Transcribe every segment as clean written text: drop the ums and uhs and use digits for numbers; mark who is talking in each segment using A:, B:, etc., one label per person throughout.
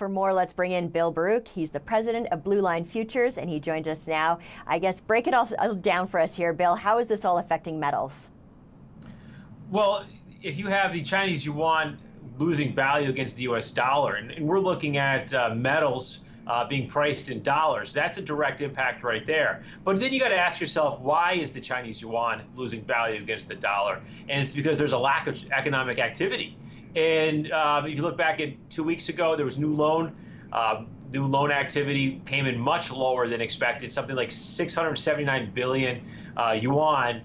A: For more, let's bring in Bill Baruch. He's the president of Blue Line Futures, and he joins us now. I guess break it all down for us here, Bill. How is this all affecting metals?
B: Well, if you have the Chinese yuan losing value against the U.S. dollar, and we're looking at metals being priced in dollars, that's a direct impact right there. But then you got to ask yourself, why is the Chinese yuan losing value against the dollar? And it's because there's a lack of economic activity. And if you look back at 2 weeks ago, there was new loan activity came in much lower than expected, something like 679 billion yuan.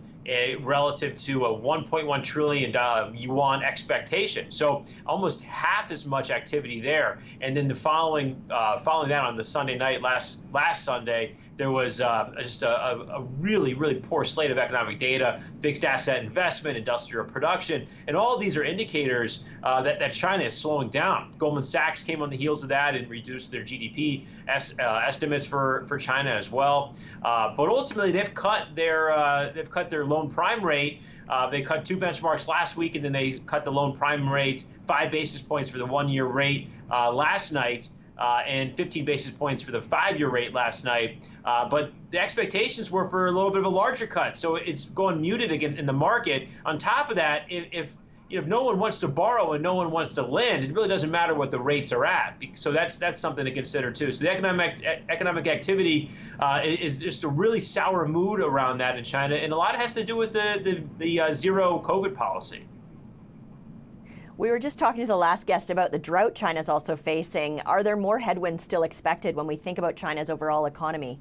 B: Relative to a 1.1 trillion yuan expectation. So almost half as much activity there. And then following that on the Sunday night, last Sunday, there was just a really, really poor slate of economic data, fixed asset investment, industrial production, and all of these are indicators that China is slowing down. Goldman Sachs came on the heels of that and reduced their GDP estimates for China as well. But ultimately, they've cut their loan prime rate. They cut 2 benchmarks last week, and then they cut the loan prime rate 5 basis points for the 1-year rate last night. And 15 basis points for the 5-year rate last night. But the expectations were for a little bit of a larger cut. So it's going muted again in the market. On top of that, if no one wants to borrow and no one wants to lend, it really doesn't matter what the rates are at. So that's something to consider too. So the economic activity is just a really sour mood around that in China. And a lot has to do with the zero COVID policy.
A: We were just talking to the last guest about the drought China's also facing. Are there more headwinds still expected when we think about China's overall economy?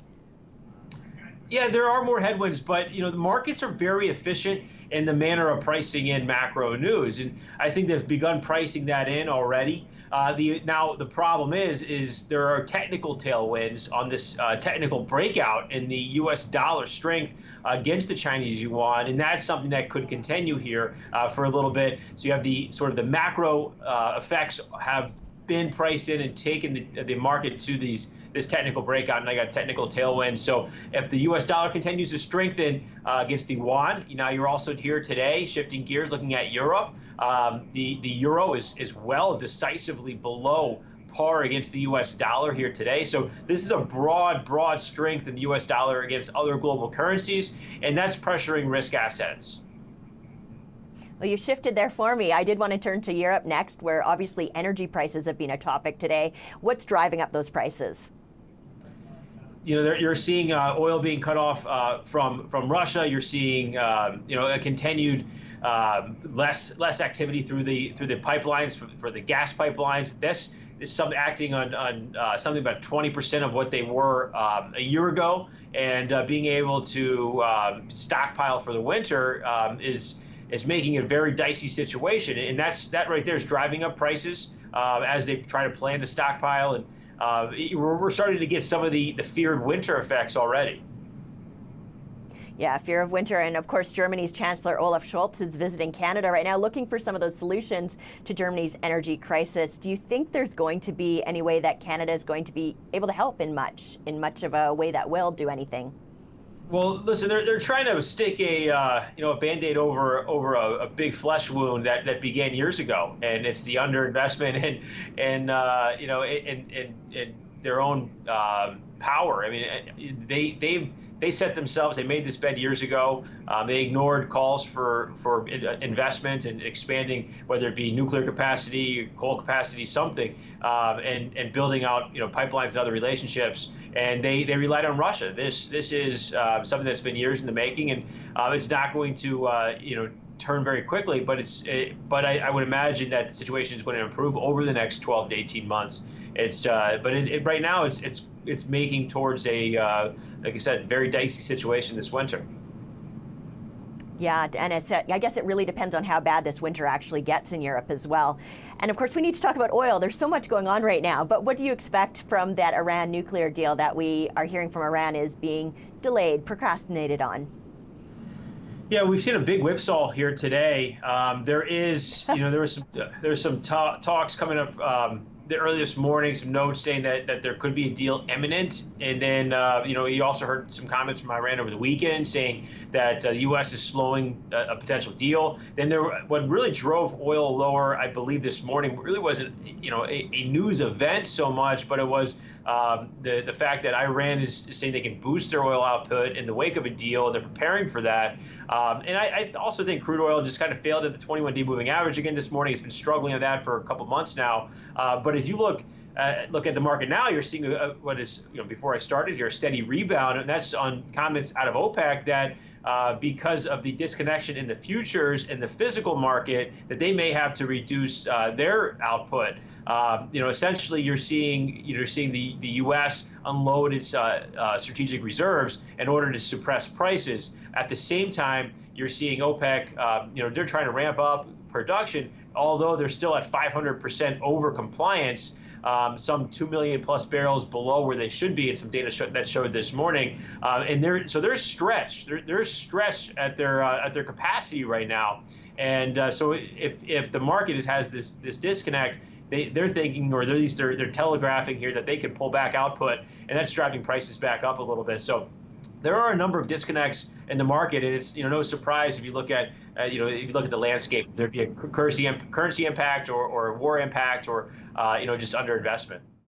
B: Yeah, there are more headwinds, but the markets are very efficient in the manner of pricing in macro news, and I think they've begun pricing that in already. Now the problem is there are technical tailwinds on this technical breakout in the U.S. dollar strength against the Chinese yuan, and that's something that could continue here for a little bit. So you have the sort of the macro effects have been priced in and taken the market to this technical breakout, and I got technical tailwinds. So if the U.S. dollar continues to strengthen against the yuan, now you're also here today, shifting gears, looking at Europe. The euro is well decisively below par against the U.S. dollar here today. So this is a broad strength in the U.S. dollar against other global currencies, and that's pressuring risk assets.
A: Well, you shifted there for me. I did want to turn to Europe next, where obviously energy prices have been a topic today. What's driving up those prices?
B: You're seeing oil being cut off from Russia. You're seeing a continued less activity through the pipelines for the gas pipelines. This is some acting on something about 20% of what they were a year ago, and being able to stockpile for the winter is making a very dicey situation, and that right there is driving up prices as they try to plan to stockpile, and we're starting to get some of the feared winter effects already.
A: Yeah, fear of winter, and of course Germany's Chancellor Olaf Scholz is visiting Canada right now, looking for some of those solutions to Germany's energy crisis. Do you think there's going to be any way that Canada is going to be able to help in much of a way that will do anything?
B: Well, listen, they're trying to stick a Band-Aid over a big flesh wound that began years ago, and it's the underinvestment and their own power. I mean, they set themselves. They made this bet years ago. They ignored calls for investment and expanding, whether it be nuclear capacity, coal capacity, something, and building out pipelines and other relationships. And they relied on Russia. This is something that's been years in the making, and it's not going to turn very quickly. But I would imagine that the situation is going to improve over the next 12 to 18 months. Right now it's making towards a like I said, very dicey situation this winter.
A: Yeah, and I guess it really depends on how bad this winter actually gets in Europe as well. And of course, we need to talk about oil. There's so much going on right now, but what do you expect from that Iran nuclear deal that we are hearing from Iran is being delayed, procrastinated on?
B: Yeah, we've seen a big whipsaw here today. There's some talks coming up early this morning some notes saying that there could be a deal imminent, and then you also heard some comments from Iran over the weekend saying that the U.S. is slowing a potential deal. Then what really drove oil lower, I believe, this morning really wasn't a news event so much, but it was the fact that Iran is saying they can boost their oil output in the wake of a deal. They're preparing for that, and I also think crude oil just kind of failed at the 21-day moving average again this morning. It's been struggling on that for a couple months now. But if you look at the market now, you're seeing what is, before I started here, a steady rebound, and that's on comments out of OPEC that because of the disconnection in the futures and the physical market, that they may have to reduce their output. Essentially, you're seeing the U.S. unload its strategic reserves in order to suppress prices. At the same time, you're seeing OPEC, they're trying to ramp up production, although they're still at 500% over compliance. Some 2 million plus barrels below where they should be, and some data that showed this morning. And they're stretched. They're stretched at their capacity right now. And so if the market has this disconnect, they're thinking, or they're telegraphing here that they could pull back output, and that's driving prices back up a little bit. So there are a number of disconnects in the market, and it's no surprise if you look at the landscape. There'd be a currency impact or a war impact or just underinvestment.